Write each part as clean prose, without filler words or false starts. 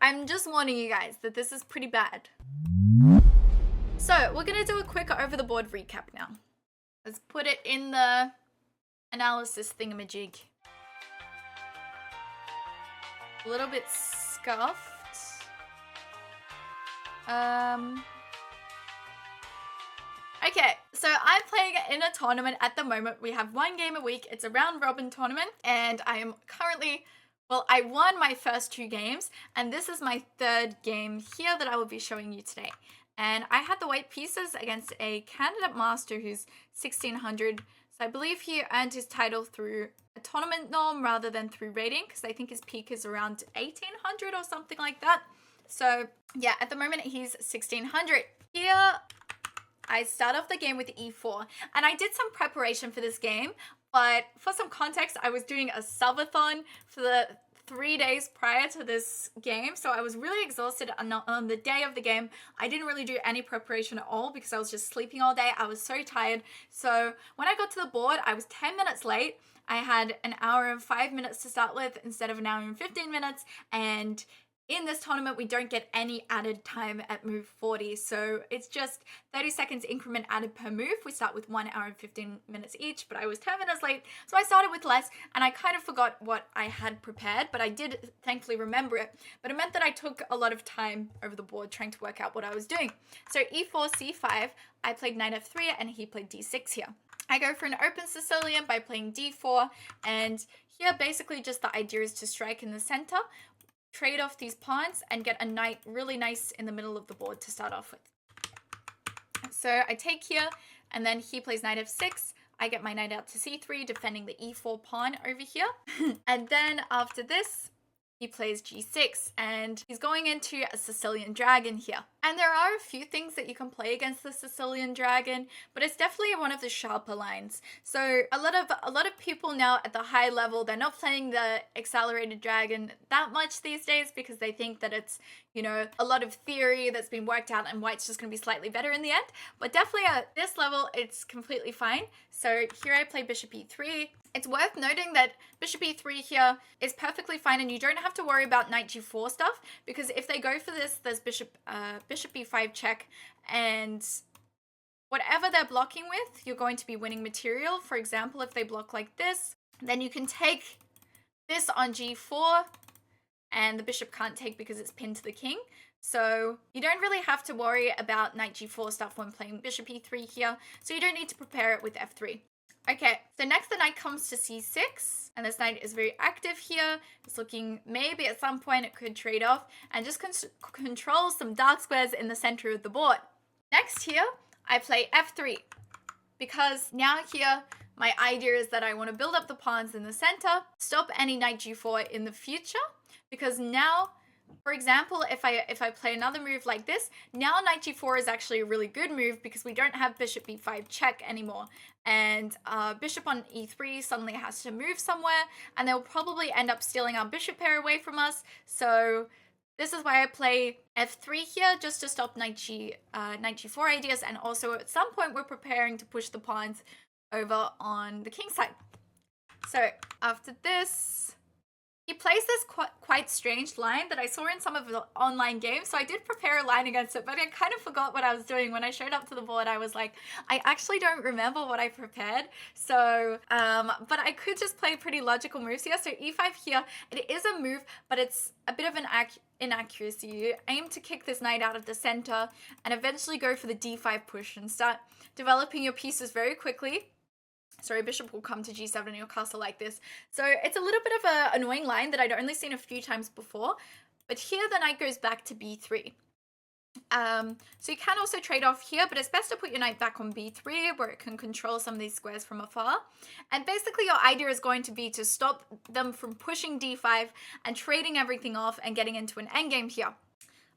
I'm just warning you guys that this is pretty bad. So we're gonna do a quick over the board recap now. Let's put it in the analysis thingamajig. A little bit scuffed. Okay, so I'm playing in a tournament at the moment. We have one game a week. It's a round robin tournament, and I am currently, well, I won my first 2 games, and this is my 3rd game here that I will be showing you today. And I had the white pieces against a candidate master who's 1600. So I believe he earned his title through a tournament norm rather than through rating, because I think his peak is around 1800 or something like that. So yeah, at the moment he's 1600. Here, I start off the game with e4, and I did some preparation for this game, but for some context, I was doing a subathon for the 3 days prior to this game, so I was really exhausted on the day of the game. I didn't really do any preparation at all because I was just sleeping all day. I was so tired. So when I got to the board, I was 10 minutes late. I had an hour and 5 minutes to start with instead of an hour and 15 minutes, and in this tournament, we don't get any added time at move 40, so it's just 30 seconds increment added per move. We start with 1 hour and 15 minutes each, but I was 10 minutes late, so I started with less, and I kind of forgot what I had prepared, but I did thankfully remember it. But it meant that I took a lot of time over the board trying to work out what I was doing. So e4, c5, I played knight f3, and he played d6 here. I go for an open Sicilian by playing d4, and here basically just the idea is to strike in the center, trade off these pawns, and get a knight really nice in the middle of the board to start off with. So I take here, and then he plays knight f6. I get my knight out to c3, defending the e4 pawn over here. And then after this, he plays g6, and he's going into a Sicilian dragon here. And there are a few things that you can play against the Sicilian dragon, but it's definitely one of the sharper lines. So a lot of people now at the high level, they're not playing the accelerated dragon that much these days because they think that it's, you know, a lot of theory that's been worked out and white's just going to be slightly better in the end. But definitely at this level, it's completely fine. So here I play bishop e3. It's worth noting that bishop e3 here is perfectly fine, and you don't have to worry about knight g4 stuff, because if they go for this, there's bishop e5 check, and whatever they're blocking with, you're going to be winning material. For example, if they block like this, then you can take this on g4, and the bishop can't take because it's pinned to the king. So you don't really have to worry about knight g4 stuff when playing bishop e3 here, so you don't need to prepare it with f3. Okay, so next the knight comes to c6, and this knight is very active here. It's looking maybe at some point it could trade off and just control some dark squares in the center of the board. Next here, I play f3, because now here my idea is that I want to build up the pawns in the center, stop any knight g4 in the future, because now, for example, if I play another move like this, now knight g4 is actually a really good move because we don't have bishop b5 check anymore. And bishop on e3 suddenly has to move somewhere, and they'll probably end up stealing our bishop pair away from us. So this is why I play f3 here, just to stop knight g4 ideas, and also at some point we're preparing to push the pawns over on the king side. So after this, he plays this quite strange line that I saw in some of the online games, so I did prepare a line against it, but I kind of forgot what I was doing. When I showed up to the board, I was like, I actually don't remember what I prepared, so, but I could just play pretty logical moves here. So e5 here, it is a move, but it's a bit of an inaccuracy. You aim to kick this knight out of the center and eventually go for the d5 push and start developing your pieces very quickly. So bishop will come to g7 in your castle like this. So it's a little bit of an annoying line that I'd only seen a few times before. But here the knight goes back to b3. So you can also trade off here, but it's best to put your knight back on b3 where it can control some of these squares from afar. And basically your idea is going to be to stop them from pushing d5 and trading everything off and getting into an endgame here.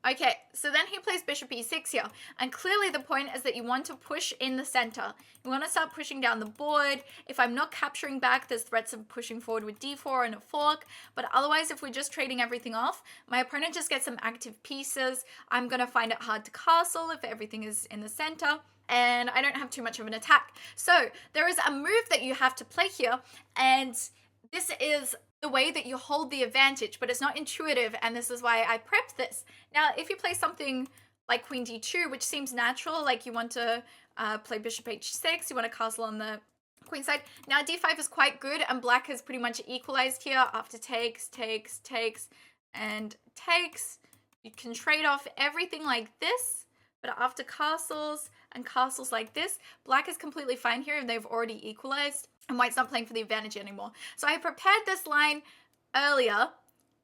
Okay, so then he plays bishop e6 here, and clearly the point is that you want to push in the center. You want to start pushing down the board. If I'm not capturing back, there's threats of pushing forward with d4 and a fork, but otherwise if we're just trading everything off, my opponent just gets some active pieces. I'm going to find it hard to castle if everything is in the center, and I don't have too much of an attack. So there is a move that you have to play here, and this is the way that you hold the advantage, but it's not intuitive, and this is why I prepped this. Now, if you play something like Queen D2, which seems natural, like you want to play Bishop H6, you want to castle on the queen side. Now D5 is quite good, and black has pretty much equalized here after takes, and takes. You can trade off everything like this, but after castles and castles like this, black is completely fine here, and they've already equalized, and white's not playing for the advantage anymore. So I prepared this line earlier,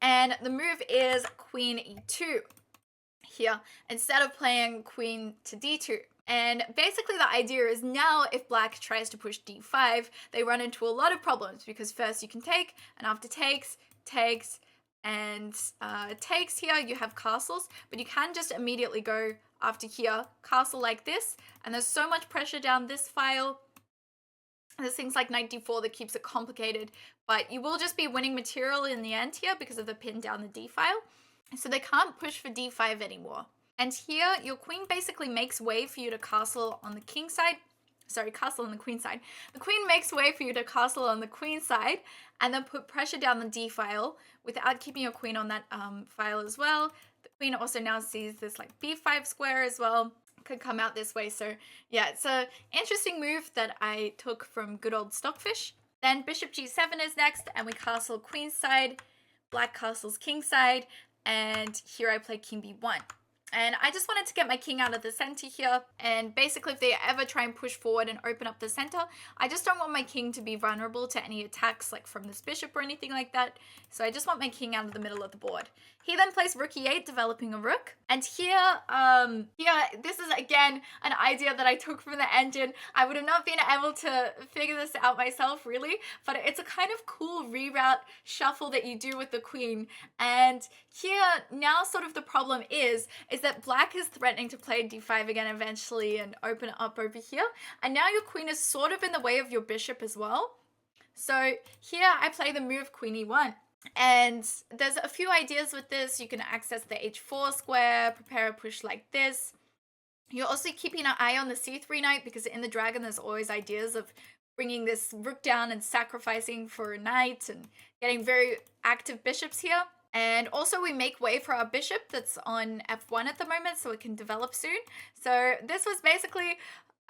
and the move is Queen E2 here, instead of playing Queen to D2. And basically the idea is now if black tries to push D5, they run into a lot of problems, because first you can take, and after takes, and takes here, you have castles, but you can just immediately go after here, castle like this, and there's so much pressure down this file. There's things like knight d4 that keeps it complicated, but you will just be winning material in the end here because of the pin down the d file. So they can't push for d5 anymore. And here, your queen basically makes way for you to castle on the king side. Sorry, castle on the queen side. The queen makes way for you to castle on the queen side, and then put pressure down the d file without keeping your queen on that file as well. The queen also now sees this like b5 square as well. Could come out this way. So yeah, it's an interesting move that I took from good old Stockfish. Then bishop g7 is next, and we castle queen side, black castles king side, and here I play king b1. And I just wanted to get my king out of the center here. And basically, if they ever try and push forward and open up the center, I just don't want my king to be vulnerable to any attacks like from this bishop or anything like that. So I just want my king out of the middle of the board. He then plays rook e8, developing a rook. And here, this is again an idea that I took from the engine. I would have not been able to figure this out myself, really. But it's a kind of cool reroute shuffle that you do with the queen. And here, now sort of the problem is that black is threatening to play d5 again eventually and open it up over here. And now your queen is sort of in the way of your bishop as well. So here I play the move queen e1. And there's a few ideas with this. You can access the h4 square, prepare a push like this. You're also keeping an eye on the c3 knight, because in the dragon there's always ideas of bringing this rook down and sacrificing for a knight and getting very active bishops here. And also we make way for our bishop that's on f1 at the moment, so it can develop soon. So this was basically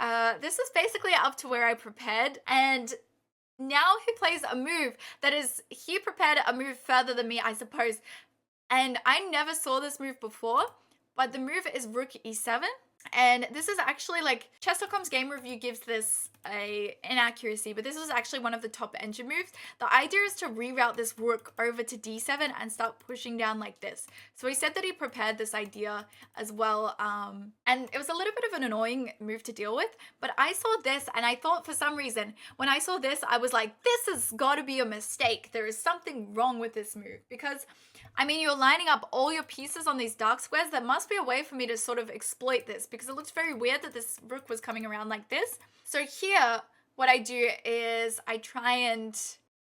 up to where I prepared, and now he plays a move that is, he prepared a move further than me, I suppose. And I never saw this move before, but the move is rook e7. And this is actually like, Chess.com's game review gives this a inaccuracy, but this was actually one of the top engine moves. The idea is to reroute this rook over to d7 and start pushing down like this. So he said that he prepared this idea as well, and it was a little bit of an annoying move to deal with, but I saw this and I thought, for some reason, when I saw this, I was like, this has got to be a mistake. There is something wrong with this move, because I mean, you're lining up all your pieces on these dark squares. There must be a way for me to sort of exploit this, because it looks very weird that this rook was coming around like this. So here, what I do is I try and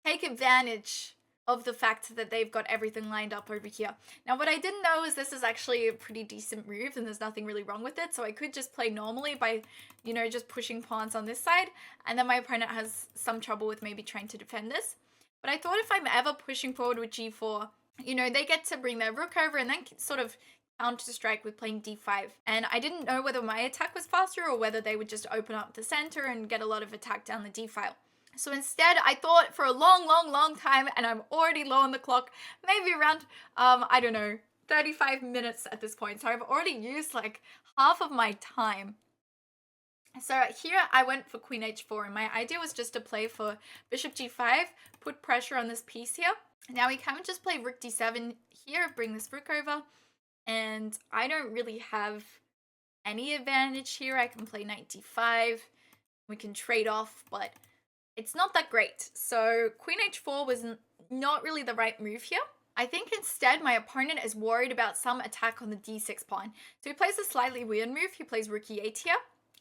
take advantage of the fact that they've got everything lined up over here. Now, what I didn't know is this is actually a pretty decent move and there's nothing really wrong with it. So I could just play normally by, you know, just pushing pawns on this side. And then my opponent has some trouble with maybe trying to defend this. But I thought if I'm ever pushing forward with g4, you know, they get to bring their rook over and then sort of counter strike with playing d5. And I didn't know whether my attack was faster or whether they would just open up the center and get a lot of attack down the d file. So instead, I thought for a long time, and I'm already low on the clock, maybe around, I don't know, 35 minutes at this point. So I've already used like half of my time. So here I went for queen h4, and my idea was just to play for bishop g5, put pressure on this piece here. Now we can just play rook d7 here, bring this rook over, and I don't really have any advantage here. I can play knight d5, we can trade off, but it's not that great. So queen h4 was not really the right move here. I think instead my opponent is worried about some attack on the d6 pawn. So he plays a slightly weird move. He plays rook e8 here.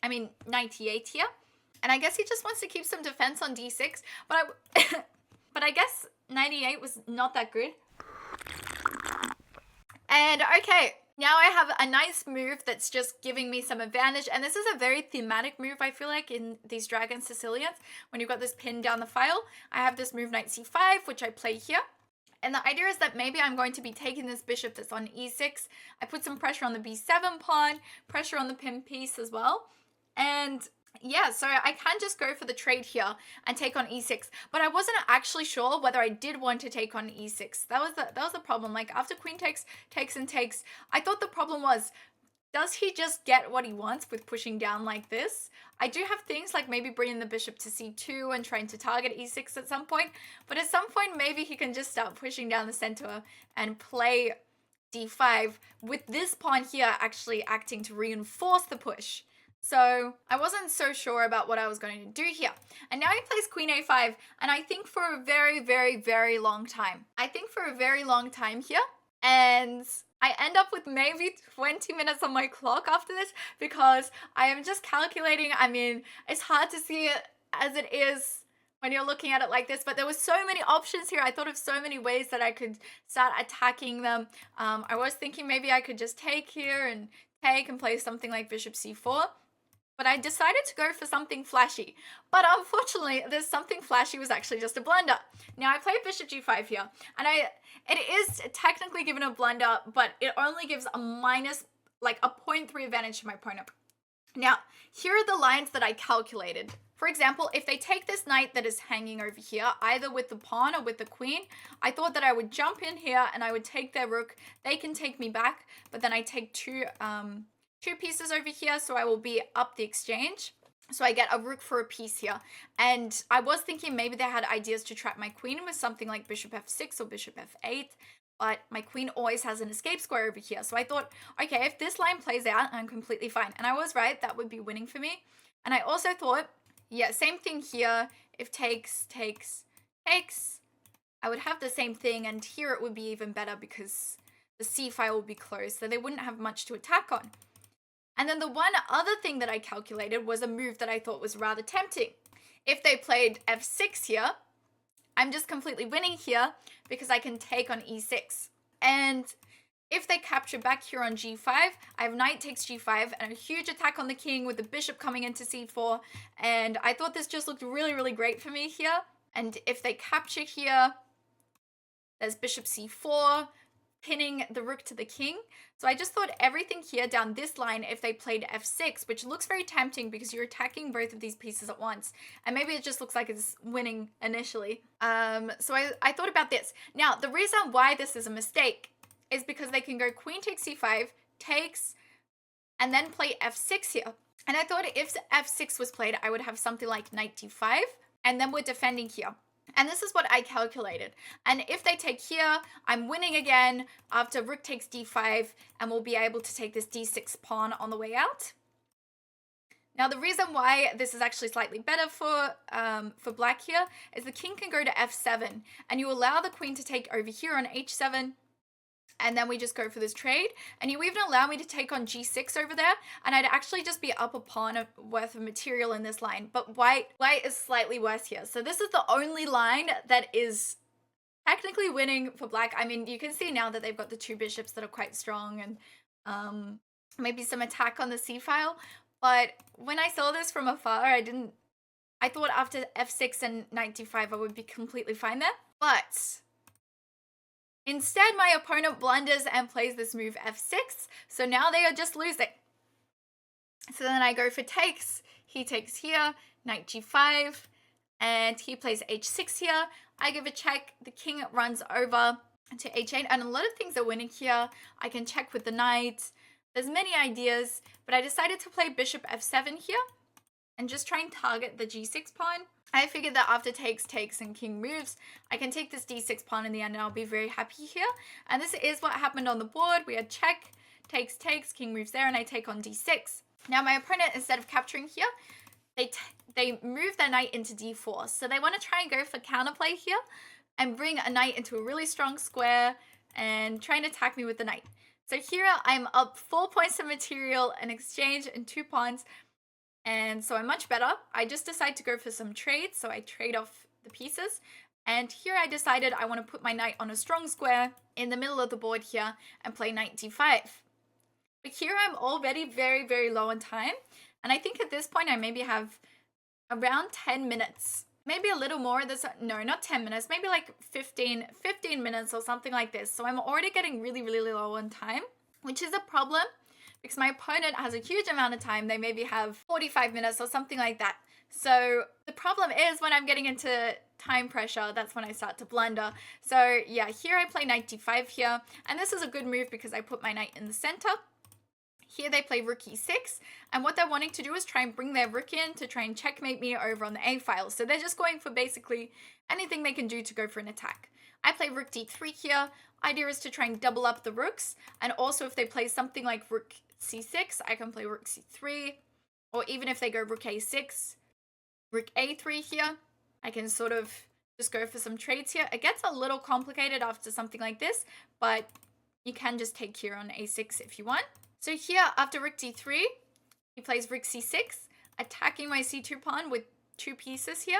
I mean, knight e8 here. And I guess he just wants to keep some defense on d6. But I guess knight e8 was not that good. And okay, now I have a nice move that's just giving me some advantage. And this is a very thematic move, I feel like, in these Dragon Sicilians. When you've got this pin down the file, I have this move knight c5, which I play here. And the idea is that maybe I'm going to be taking this bishop that's on e6. I put some pressure on the b7 pawn, pressure on the pin piece as well. And yeah, so I can just go for the trade here and take on e6, but I wasn't actually sure whether I did want to take on e6. That was the problem. Like after queen takes, and takes, I thought the problem was, does he just get what he wants with pushing down like this? I do have things like maybe bringing the bishop to c2 and trying to target e6 at some point, but at some point maybe he can just start pushing down the center and play d5 with this pawn here actually acting to reinforce the push. So I wasn't so sure about what I was going to do here. And now he plays queen a5, and I think for a very, very, very long time. I think for a very long time here, and I end up with maybe 20 minutes on my clock after this because I am just calculating. I mean, it's hard to see it as it is when you're looking at it like this, but there were so many options here. I thought of so many ways that I could start attacking them. I was thinking maybe I could just take here and take and play something like bishop c4. But I decided to go for something flashy. But unfortunately, this something flashy was actually just a blunder. Now I played bishop g5 here, and it is technically given a blunder, but it only gives a minus, like a 0.3 advantage to my opponent. Now, here are the lines that I calculated. For example, if they take this knight that is hanging over here, either with the pawn or with the queen, I thought that I would jump in here and I would take their rook. They can take me back, but then I take two pieces over here, so I will be up the exchange. So I get a rook for a piece here. And I was thinking maybe they had ideas to trap my queen with something like bishop f6 or bishop f8, but my queen always has an escape square over here. So I thought, okay, if this line plays out, I'm completely fine. And I was right, that would be winning for me. And I also thought, yeah, same thing here. If takes, I would have the same thing, and here it would be even better because the c file will be closed, so they wouldn't have much to attack on. And then the one other thing that I calculated was a move that I thought was rather tempting. If they played f6 here, I'm just completely winning here because I can take on e6. And if they capture back here on g5, I have knight takes g5 and a huge attack on the king with the bishop coming into c4. And I thought this just looked really, really great for me here. And if they capture here, there's bishop c4, pinning the rook to the king. So I just thought everything here down this line, if they played f6, which looks very tempting because you're attacking both of these pieces at once, and maybe it just looks like it's winning initially. So I thought about this. Now, the reason why this is a mistake is because they can go queen takes c5, takes, and then play f6 here. And I thought if f6 was played, I would have something like knight d5, and then we're defending here. And this is what I calculated. And if they take here, I'm winning again after rook takes d5, and we'll be able to take this d6 pawn on the way out. Now, the reason why this is actually slightly better for black here is the king can go to f7, and you allow the queen to take over here on h7, and then we just go for this trade. And you even allow me to take on g6 over there, and I'd actually just be up a pawn worth of material in this line. But white is slightly worse here. So this is the only line that is technically winning for black. I mean, you can see now that they've got the two bishops that are quite strong, and maybe some attack on the c-file. But when I saw this from afar, I thought after f6 and knight d5, I would be completely fine there. But instead, my opponent blunders and plays this move f6, so now they are just losing. So then I go for takes, he takes here, knight g5, and he plays h6 here. I give a check, the king runs over to h8, and a lot of things are winning here. I can check with the knight. There's many ideas, but I decided to play bishop f7 here and just try and target the g6 pawn. I figured that after takes, and king moves, I can take this d6 pawn in the end and I'll be very happy here. And this is what happened on the board. We had check, takes, king moves there, and I take on d6. Now my opponent, instead of capturing here, they move their knight into d4. So they want to try and go for counterplay here and bring a knight into a really strong square and try and attack me with the knight. So here I'm up 4 points of material, an exchange, and 2 pawns. And so I'm much better. I just decided to go for some trades, so I trade off the pieces. And here I decided I want to put my knight on a strong square in the middle of the board here and play knight d5. But here I'm already very, very low on time. And I think at this point I maybe have around 10 minutes maybe a little more. No, not 10 minutes, maybe like 15 minutes or something like this. So I'm already getting really, really low on time, which is a problem because my opponent has a huge amount of time. They maybe have 45 minutes or something like that. So the problem is when I'm getting into time pressure, that's when I start to blunder. So yeah, here I play knight d5 here, and this is a good move because I put my knight in the center. Here they play rook e6, and what they're wanting to do is try and bring their rook in to try and checkmate me over on the a file. So they're just going for basically anything they can do to go for an attack. I play rook d3 here. Idea is to try and double up the rooks, and also if they play something like rook c6, I can play rook c3, or even if they go rook a6, rook a3 here, I can sort of just go for some trades here. It gets a little complicated after something like this, but you can just take here on a6 if you want. So here, after rook d3, he plays rook c6, attacking my c2 pawn with 2 pieces here.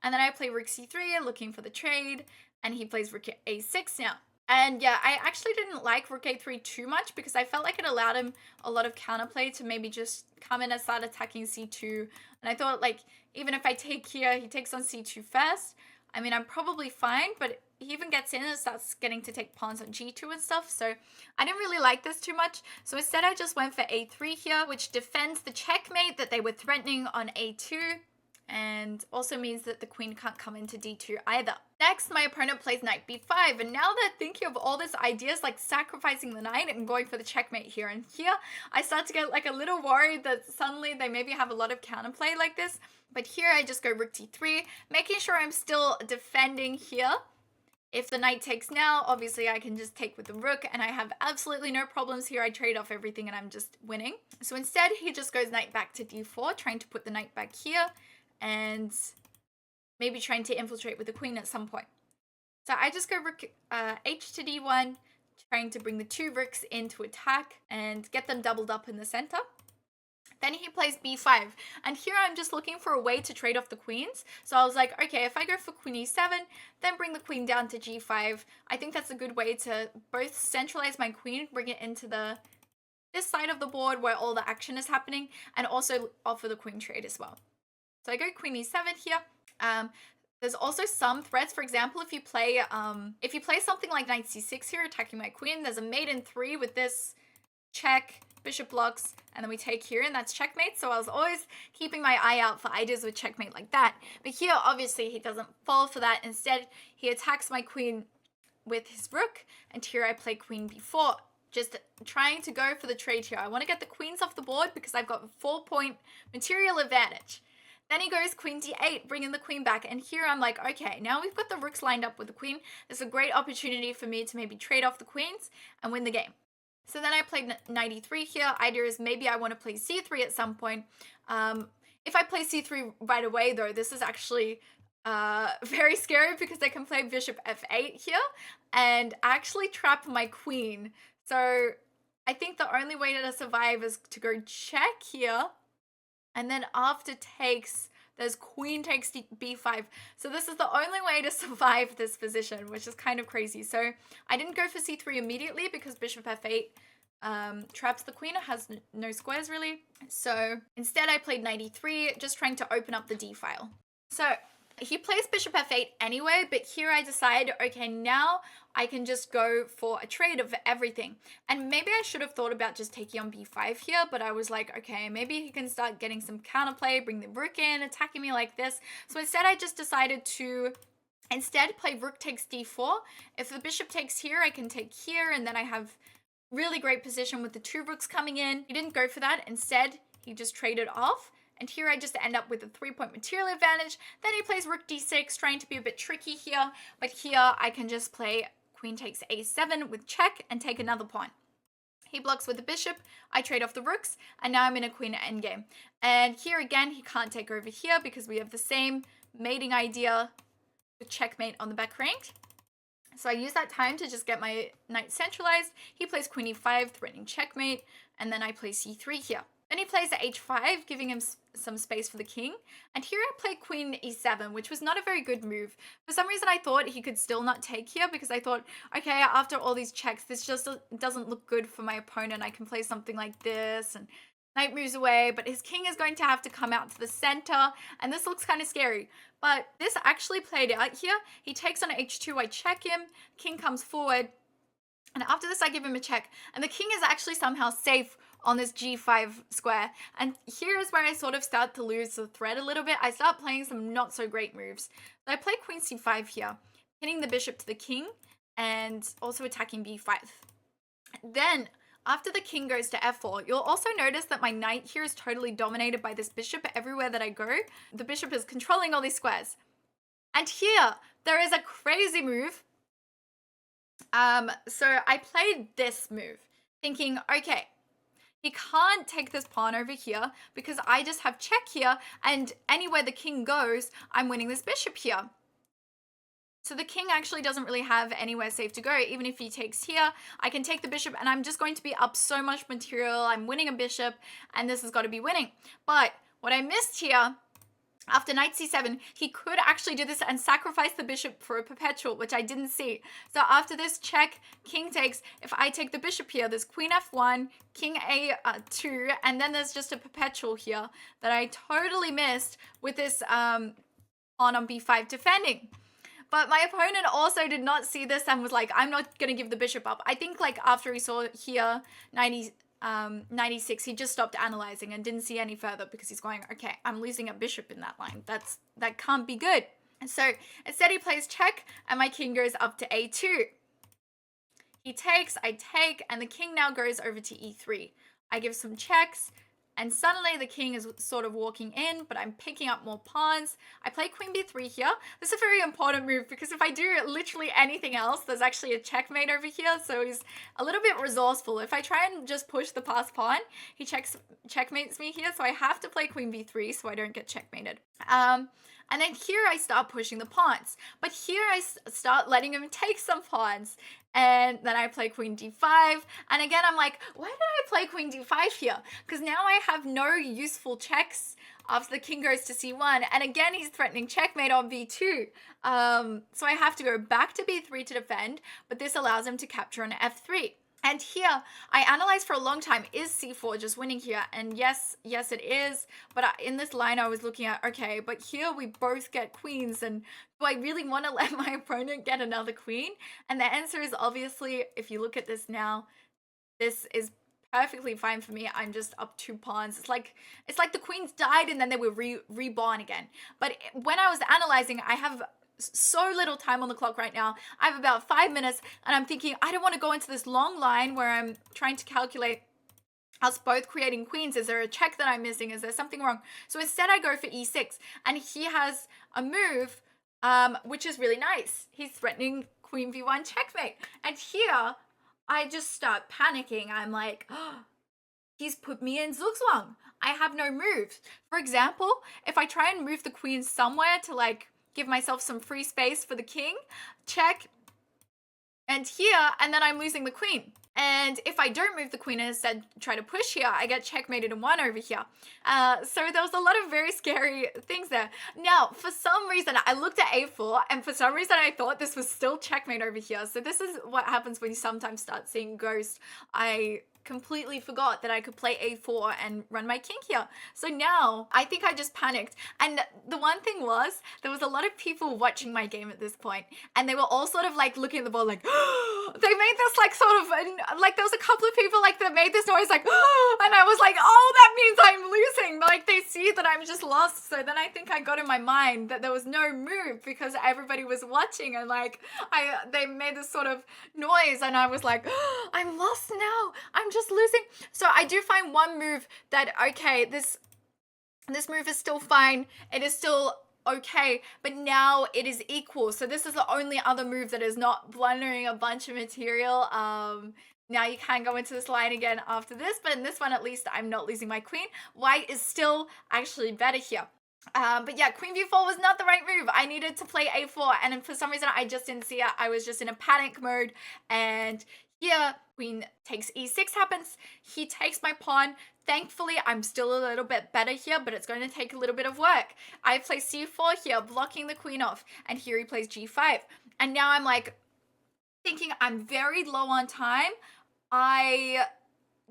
And then I play rook c3, looking for the trade, and he plays rook a6 now. And yeah, I actually didn't like rook a3 too much because I felt like it allowed him a lot of counterplay to maybe just come in and start attacking c2. And I thought, like, even if I take here, he takes on c2 first. I mean, I'm probably fine, but he even gets in and starts getting to take pawns on g2 and stuff. So I didn't really like this too much. So instead, I just went for a3 here, which defends the checkmate that they were threatening on a2. And also means that the queen can't come into d2 either. Next, my opponent plays knight b5, and now they're thinking of all these ideas like sacrificing the knight and going for the checkmate here. And here, I start to get like a little worried that suddenly they maybe have a lot of counterplay like this. But here, I just go rook d3, making sure I'm still defending here. If the knight takes now, obviously I can just take with the rook, and I have absolutely no problems here. I trade off everything, and I'm just winning. So instead, he just goes knight back to d4, trying to put the knight back here, and maybe trying to infiltrate with the queen at some point. So I just go rook h to d1, trying to bring the 2 rooks into attack and get them doubled up in the center. Then he plays b5, and here I'm just looking for a way to trade off the queens. So I was like, okay, if I go for queen e7, then bring the queen down to g5, I think that's a good way to both centralize my queen, bring it into this side of the board where all the action is happening, and also offer the queen trade as well. So I go queen e7 here. There's also some threats. For example, if you play something like knight c6 here, attacking my queen, there's a mate in 3 with this check, bishop blocks, and then we take here, and that's checkmate. So I was always keeping my eye out for ideas with checkmate like that. But here, obviously, he doesn't fall for that. Instead, he attacks my queen with his rook, and here I play queen b4, just trying to go for the trade here. I want to get the queens off the board because I've got a 4-point material advantage. Then he goes queen d8, bringing the queen back. And here I'm like, okay, now we've got the rooks lined up with the queen. It's a great opportunity for me to maybe trade off the queens and win the game. So then I played knight e3 here. Idea is maybe I want to play c3 at some point. If I play c3 right away, though, this is actually very scary because I can play bishop f8 here and actually trap my queen. So I think the only way to survive is to go check here. And then after takes, there's queen takes b5. So this is the only way to survive this position, which is kind of crazy. So I didn't go for c3 immediately because bishop f8 traps the queen. It has no squares really. So instead I played knight e3, just trying to open up the d file. So he plays bishop f8 anyway, but here I decide, okay, now I can just go for a trade of everything. And maybe I should have thought about just taking on b5 here, but I was like, okay, maybe he can start getting some counterplay, bring the rook in, attacking me like this. So instead I just decided to play rook takes d4. If the bishop takes here, I can take here, and then I have really great position with the 2 rooks coming in. He didn't go for that. Instead, he just traded off. And here I just end up with a 3-point material advantage. Then he plays rook d6, trying to be a bit tricky here. But here I can just play queen takes a7 with check and take another pawn. He blocks with the bishop. I trade off the rooks. And now I'm in a queen endgame. And here again, he can't take over here because we have the same mating idea with checkmate on the back rank. So I use that time to just get my knight centralized. He plays queen e5, threatening checkmate. And then I play c3 here. Then he plays h5, giving him some space for the king. And here I play queen e7, which was not a very good move. For some reason, I thought he could still not take here because I thought, okay, after all these checks, this just doesn't look good for my opponent. I can play something like this and Knight moves away, but his king is going to have to come out to the center, and this looks kind of scary. But this actually played out here. He takes on h2, I check him, king comes forward, and after this I give him a check, and the king is actually somehow safe on this g5 square. And here is where I sort of start to lose the thread a little bit. I start playing some not so great moves. So I play queen c5 here, pinning the bishop to the king, and also attacking b5. Then, after the king goes to f4, you'll also notice that my knight here is totally dominated by this bishop everywhere that I go. The bishop is controlling all these squares. And here, there is a crazy move. So I played this move, thinking, okay, he can't take this pawn over here because I just have check here, and anywhere the king goes, I'm winning this bishop here. So the king actually doesn't really have anywhere safe to go. Even if he takes here, I can take the bishop and I'm just going to be up so much material. I'm winning a bishop and this has got to be winning. But what I missed here, after knight c7, he could actually do this and sacrifice the bishop for a perpetual, which I didn't see. So after this check, king takes, if I take the bishop here, there's queen f1, king a2, and then there's just a perpetual here that I totally missed with this pawn on b5 defending. But my opponent also did not see this and was like, I'm not going to give the bishop up. I think like after he saw here 96, he just stopped analyzing and didn't see any further because he's going, okay, I'm losing a bishop in that line. That can't be good. And so instead he plays check and my king goes up to a2. He takes, I take, and the king now goes over to e3. I give some checks. And suddenly the king is sort of walking in, but I'm picking up more pawns. I play queen b3 here. This is a very important move because if I do literally anything else, there's actually a checkmate over here. So he's a little bit resourceful. If I try and just push the passed pawn, he checkmates me here. So I have to play queen b3 so I don't get checkmated. And then here I start pushing the pawns. But here I start letting him take some pawns. And then I play queen d5. And again, I'm like, why did I play queen d5 here? Because now I have no useful checks after the king goes to c1. And again, he's threatening checkmate on b2. So I have to go back to b3 to defend. But this allows him to capture on f3. And here, I analyzed for a long time, is c4 just winning here? And yes, it is. But in this line, I was looking at, okay, but here we both get queens. And do I really want to let my opponent get another queen? And the answer is obviously, if you look at this now, this is perfectly fine for me. I'm just up 2 pawns. It's like the queens died and then they were reborn again. But when I was analyzing, I have so little time on the clock right now. I have about 5 minutes and I'm thinking I don't want to go into this long line where I'm trying to calculate us both creating queens. Is there a check that I'm missing? Is there something wrong? So instead I go for e6 and he has a move which is really nice. He's threatening queen v1 checkmate. And here I just start panicking. I'm like, oh, he's put me in zugzwang. I have no moves. For example, if I try and move the queen somewhere to like give myself some free space for the king, check, and here, and then I'm losing the queen. And if I don't move the queen and instead try to push here, I get checkmated and won over here. So there was a lot of very scary things there. Now, for some reason, I looked at a4, and for some reason, I thought this was still checkmate over here. So this is what happens when you sometimes start seeing ghosts. I completely forgot that I could play a4 and run my king here. So now I think I just panicked. And the one thing was, there was a lot of people watching my game at this point, and they were all sort of like looking at the ball like, they made this like sort of, like there was a couple of people like that made this noise like, and I was like, oh, that means I'm losing. Like they see that I'm just lost. So then I think I got in my mind that there was no move because everybody was watching, and like they made this sort of noise, and I was like, I'm lost now. I'm just losing. So I do find one move that, okay, this move is still fine. It is still okay, but now it is equal. So this is the only other move that is not blundering a bunch of material. Now you can go into this line again after this, but in this one, at least I'm not losing my queen. White is still actually better here. But yeah, queen b4 was not the right move. I needed to play a4, and for some reason I just didn't see it. I was just in a panic mode, and here queen takes e6 happens. He takes my pawn. Thankfully, I'm still a little bit better here, but it's going to take a little bit of work. I play c4 here, blocking the queen off, and here he plays g5. And now I'm like thinking I'm very low on time. I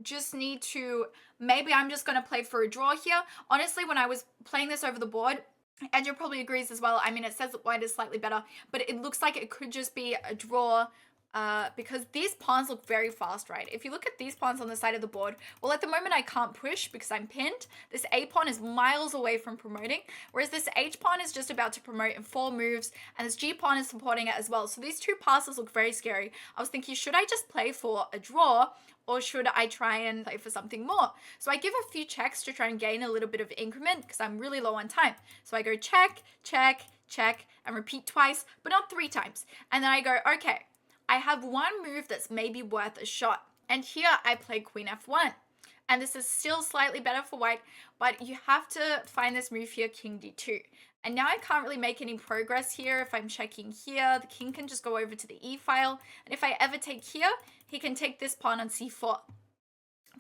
just need to, maybe I'm just going to play for a draw here. Honestly, when I was playing this over the board, Andrew probably agrees as well. I mean, it says that white is slightly better, but it looks like it could just be a draw because these pawns look very fast, right? If you look at these pawns on the side of the board, well, at the moment I can't push because I'm pinned. This A pawn is miles away from promoting, whereas this H pawn is just about to promote in 4 moves, and this G pawn is supporting it as well. So these two passes look very scary. I was thinking, should I just play for a draw, or should I try and play for something more? So I give a few checks to try and gain a little bit of increment because I'm really low on time. So I go check, check, check, and repeat twice, but not 3 times. And then I go, okay, I have one move that's maybe worth a shot. And here I play Queen F1. And this is still slightly better for white, but you have to find this move here, King D2. And now I can't really make any progress here. If I'm checking here, the king can just go over to the E file. And if I ever take here, he can take this pawn on C4.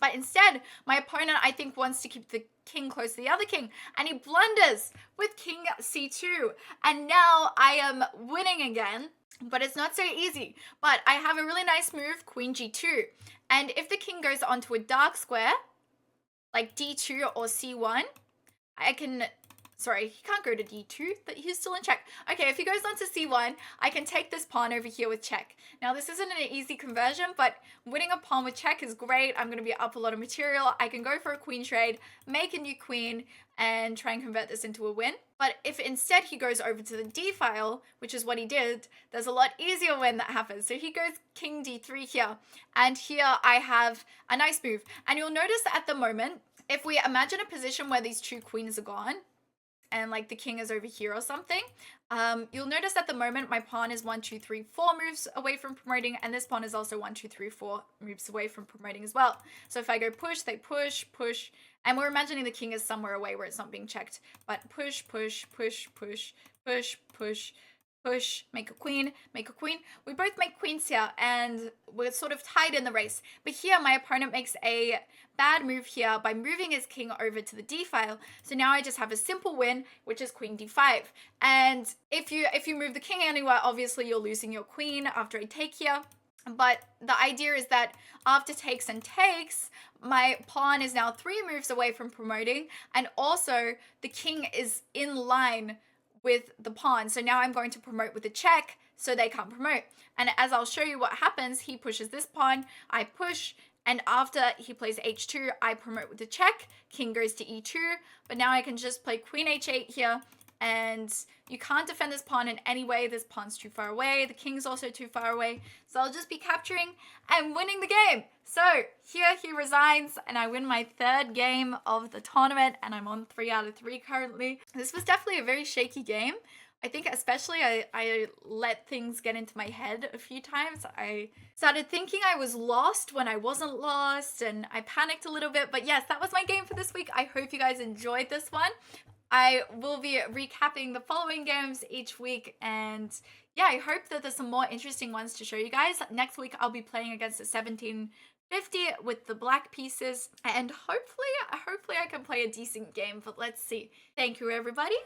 But instead, my opponent, I think, wants to keep the king close to the other king. And he blunders with King C2. And now I am winning again. But it's not so easy. But I have a really nice move, Queen G2. And if the king goes onto a dark square, like D2 or C1, I can... Sorry, he can't go to D2, but he's still in check. Okay, if he goes on to C1, I can take this pawn over here with check. Now, this isn't an easy conversion, but winning a pawn with check is great. I'm going to be up a lot of material. I can go for a queen trade, make a new queen, and try and convert this into a win. But if instead he goes over to the D file, which is what he did, there's a lot easier win that happens. So he goes King D3 here, and here I have a nice move. And you'll notice that at the moment, if we imagine a position where these 2 queens are gone, and like the king is over here or something, you'll notice at the moment my pawn is 1, 2, 3, 4 moves away from promoting, and this pawn is also 1, 2, 3, 4 moves away from promoting as well. So if I go push, they push, push, and we're imagining the king is somewhere away where it's not being checked, but push, push, push, push, push, push, push, make a queen, make a queen. We both make queens here, and we're sort of tied in the race. But here, my opponent makes a bad move here by moving his king over to the D file. So now I just have a simple win, which is Queen D5. And if you move the king anywhere, obviously you're losing your queen after I take here. But the idea is that after takes and takes, my pawn is now 3 moves away from promoting, and also the king is in line with the pawn. So now I'm going to promote with a check, so they can't promote. And as I'll show you what happens, he pushes this pawn, I push, and after he plays h2, I promote with a check, king goes to e2, but now I can just play queen h8 here, and you can't defend this pawn in any way. This pawn's too far away, the king's also too far away, so I'll just be capturing and winning the game. So here he resigns, and I win my 3rd game of the tournament, and I'm on 3 out of 3 currently. This was definitely a very shaky game. I think especially I let things get into my head a few times. I started thinking I was lost when I wasn't lost, and I panicked a little bit. But yes, that was my game for this week. I hope you guys enjoyed this one. I will be recapping the following games each week, and yeah, I hope that there's some more interesting ones to show you guys. Next week, I'll be playing against a 1750 with the black pieces, and hopefully I can play a decent game, but let's see. Thank you, everybody.